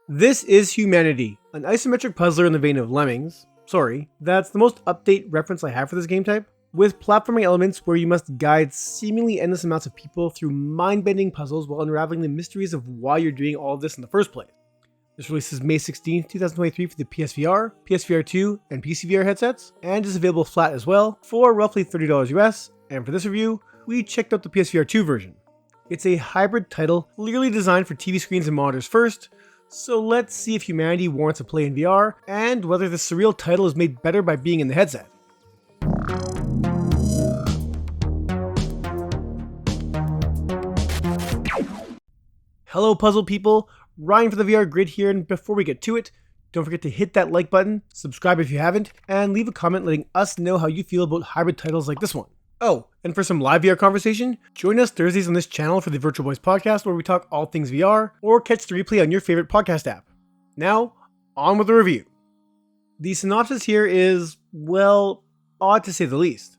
This is Humanity, an isometric puzzler in the vein of Lemmings. Sorry, that's the most update reference I have for this game type, with platforming elements where you must guide seemingly endless amounts of people through mind-bending puzzles while unraveling the mysteries of why you're doing all of this in the first place. This releases May 16, 2023 for the PSVR, PSVR 2, and PCVR headsets, and is available flat as well for roughly $30 US, and for this review, we checked out the PSVR 2 version. It's a hybrid title clearly designed for TV screens and monitors first, so let's see if Humanity warrants a play in VR, and whether the surreal title is made better by being in the headset. Hello puzzle people, Ryan for the VR Grid here, and before we get to it, don't forget to hit that like button, subscribe if you haven't, and leave a comment letting us know how you feel about hybrid titles like this one. Oh, and for some live VR conversation, join us Thursdays on this channel for the Virtual Boys podcast where we talk all things VR, or catch the replay on your favorite podcast app. Now, on with the review. The synopsis here is, well, odd to say the least.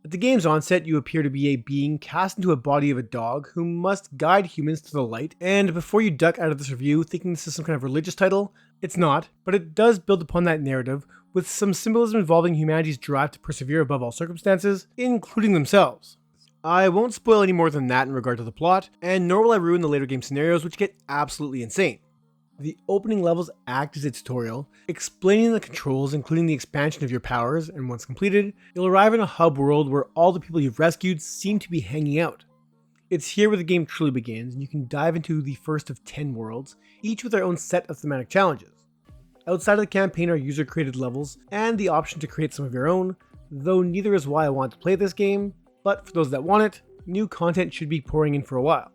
At the game's onset, you appear to be a being cast into a body of a dog who must guide humans to the light, and before you duck out of this review thinking this is some kind of religious title, it's not, but it does build upon that narrative with some symbolism involving humanity's drive to persevere above all circumstances, including themselves. I won't spoil any more than that in regard to the plot, and nor will I ruin the later game scenarios, which get absolutely insane. The opening levels act as a tutorial, explaining the controls including the expansion of your powers, and once completed, you'll arrive in a hub world where all the people you've rescued seem to be hanging out. It's here where the game truly begins, and you can dive into the first of 10 worlds, each with their own set of thematic challenges. Outside of the campaign are user-created levels, and the option to create some of your own, though neither is why I want to play this game, but for those that want it, new content should be pouring in for a while.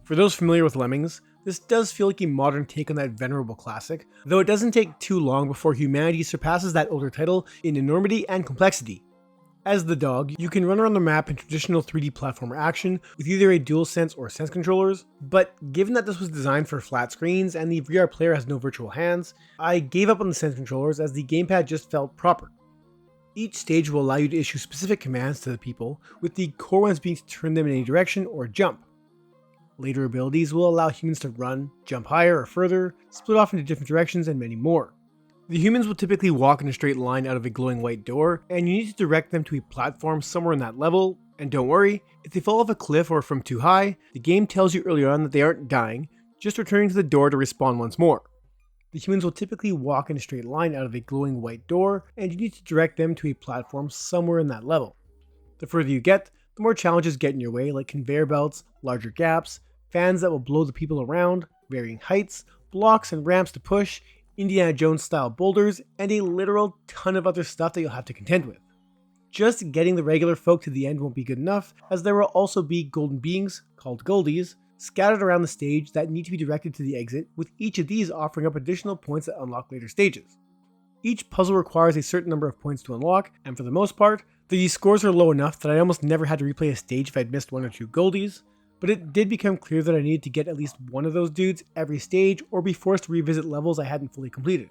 For those familiar with Lemmings, this does feel like a modern take on that venerable classic, though it doesn't take too long before Humanity surpasses that older title in enormity and complexity. As the dog, you can run around the map in traditional 3D platformer action with either a DualSense or Sense controllers, but given that this was designed for flat screens and the VR player has no virtual hands, I gave up on the Sense controllers as the gamepad just felt proper. Each stage will allow you to issue specific commands to the people, with the core ones being to turn them in any direction or jump. Later abilities will allow humans to run, jump higher or further, split off into different directions, and many more. The humans will typically walk in a straight line out of a glowing white door, and you need to direct them to a platform somewhere in that level, and don't worry, if they fall off a cliff or from too high, the game tells you earlier on that they aren't dying, just returning to the door to respawn once more. The humans will typically walk in a straight line out of a glowing white door, and you need to direct them to a platform somewhere in that level. The further you get, the more challenges get in your way, like conveyor belts, larger gaps, fans that will blow the people around, varying heights, blocks and ramps to push, Indiana Jones style boulders, and a literal ton of other stuff that you'll have to contend with. Just getting the regular folk to the end won't be good enough, as there will also be golden beings, called goldies, scattered around the stage that need to be directed to the exit, with each of these offering up additional points that unlock later stages. Each puzzle requires a certain number of points to unlock, and for the most part, the scores are low enough that I almost never had to replay a stage if I'd missed one or two goldies, but it did become clear that I needed to get at least one of those dudes every stage or be forced to revisit levels I hadn't fully completed.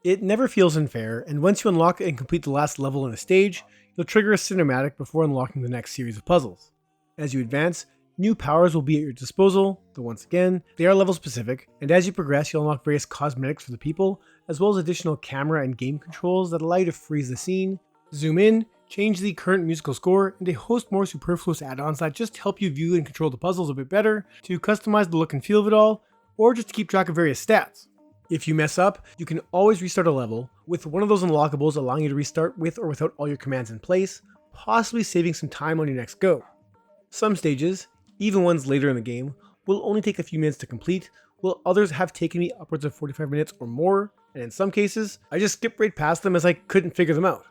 It never feels unfair, and once you unlock and complete the last level in a stage, you'll trigger a cinematic before unlocking the next series of puzzles. As you advance, new powers will be at your disposal, though once again, they are level specific, and as you progress you'll unlock various cosmetics for the people, as well as additional camera and game controls that allow you to freeze the scene, zoom in, change the current musical score, and a host more superfluous add-ons that just help you view and control the puzzles a bit better, to customize the look and feel of it all, or just to keep track of various stats. If you mess up, you can always restart a level, with one of those unlockables allowing you to restart with or without all your commands in place, possibly saving some time on your next go. Some stages, even ones later in the game, will only take a few minutes to complete, while others have taken me upwards of 45 minutes or more, and in some cases, I just skipped right past them as I couldn't figure them out.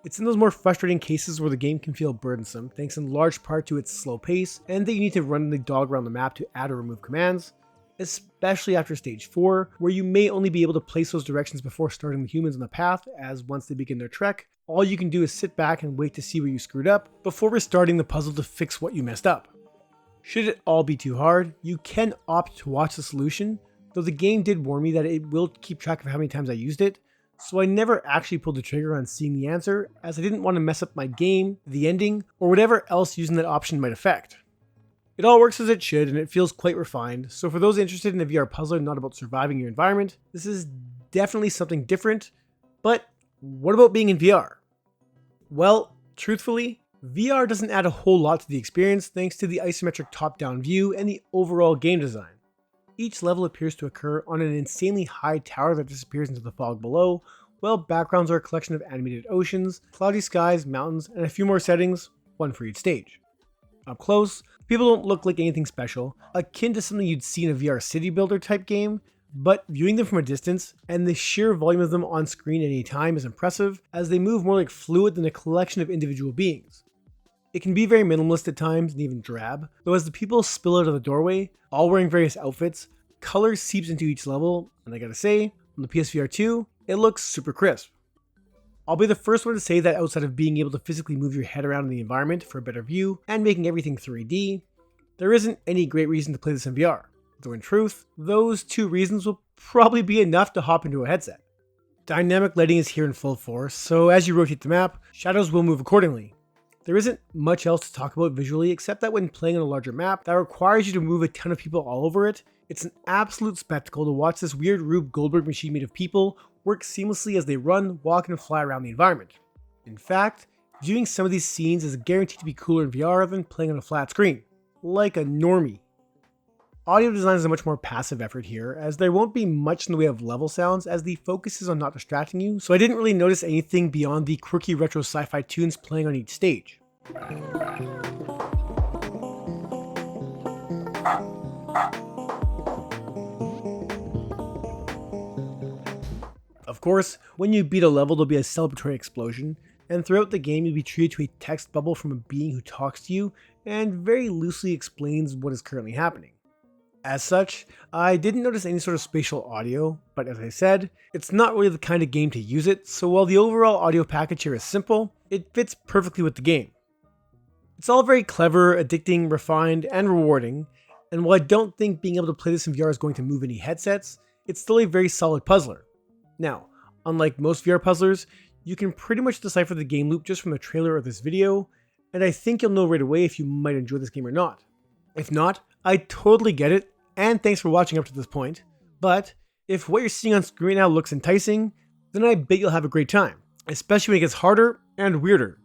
It's in those more frustrating cases where the game can feel burdensome, thanks in large part to its slow pace, and that you need to run the dog around the map to add or remove commands, especially after stage 4, where you may only be able to place those directions before starting the humans on the path, as once they begin their trek, all you can do is sit back and wait to see where you screwed up, before restarting the puzzle to fix what you messed up. Should it all be too hard, you can opt to watch the solution, though the game did warn me that it will keep track of how many times I used it, so I never actually pulled the trigger on seeing the answer, as I didn't want to mess up my game, the ending, or whatever else using that option might affect. It all works as it should, and it feels quite refined, so for those interested in a VR puzzler not about surviving your environment, this is definitely something different. But what about being in VR? Well, truthfully, VR doesn't add a whole lot to the experience thanks to the isometric top-down view and the overall game design. Each level appears to occur on an insanely high tower that disappears into the fog below, while backgrounds are a collection of animated oceans, cloudy skies, mountains, and a few more settings, one for each stage. Up close, people don't look like anything special, akin to something you'd see in a VR city builder type game, but viewing them from a distance, and the sheer volume of them on screen at any time is impressive, as they move more like fluid than a collection of individual beings. It can be very minimalist at times and even drab, though as the people spill out of the doorway, all wearing various outfits, color seeps into each level, and I gotta say, on the PSVR 2, it looks super crisp. I'll be the first one to say that outside of being able to physically move your head around in the environment for a better view and making everything 3D, there isn't any great reason to play this in VR, though in truth, those two reasons will probably be enough to hop into a headset. Dynamic lighting is here in full force, so as you rotate the map, shadows will move accordingly. There isn't much else to talk about visually except that when playing on a larger map that requires you to move a ton of people all over it, it's an absolute spectacle to watch this weird Rube Goldberg machine made of people work seamlessly as they run, walk, and fly around the environment. In fact, viewing some of these scenes is guaranteed to be cooler in VR than playing on a flat screen, like a normie. Audio design is a much more passive effort here, as there won't be much in the way of level sounds as the focus is on not distracting you, so I didn't really notice anything beyond the quirky retro sci-fi tunes playing on each stage. Of course, when you beat a level there'll be a celebratory explosion, and throughout the game you'll be treated to a text bubble from a being who talks to you and very loosely explains what is currently happening. As such, I didn't notice any sort of spatial audio, but as I said, it's not really the kind of game to use it, so while the overall audio package here is simple, it fits perfectly with the game. It's all very clever, addicting, refined, and rewarding, and while I don't think being able to play this in VR is going to move any headsets, it's still a very solid puzzler. Now, unlike most VR puzzlers, you can pretty much decipher the game loop just from the trailer or this video, and I think you'll know right away if you might enjoy this game or not. If not, I totally get it, and thanks for watching up to this point, but if what you're seeing on screen now looks enticing, then I bet you'll have a great time, especially when it gets harder and weirder.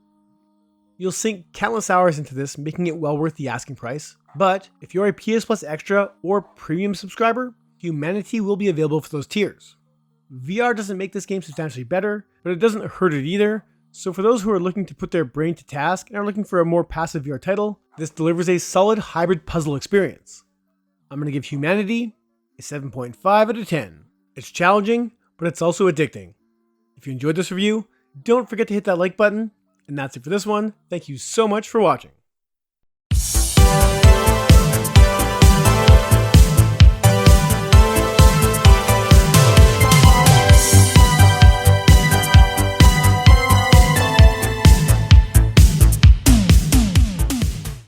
You'll sink countless hours into this, making it well worth the asking price, but if you're a PS Plus Extra or Premium subscriber, Humanity will be available for those tiers. VR doesn't make this game substantially better, but it doesn't hurt it either, so for those who are looking to put their brain to task and are looking for a more passive VR title, this delivers a solid hybrid puzzle experience. I'm going to give Humanity a 7.5 out of 10. It's challenging, but it's also addicting. If you enjoyed this review, don't forget to hit that like button, and that's it for this one. Thank you so much for watching.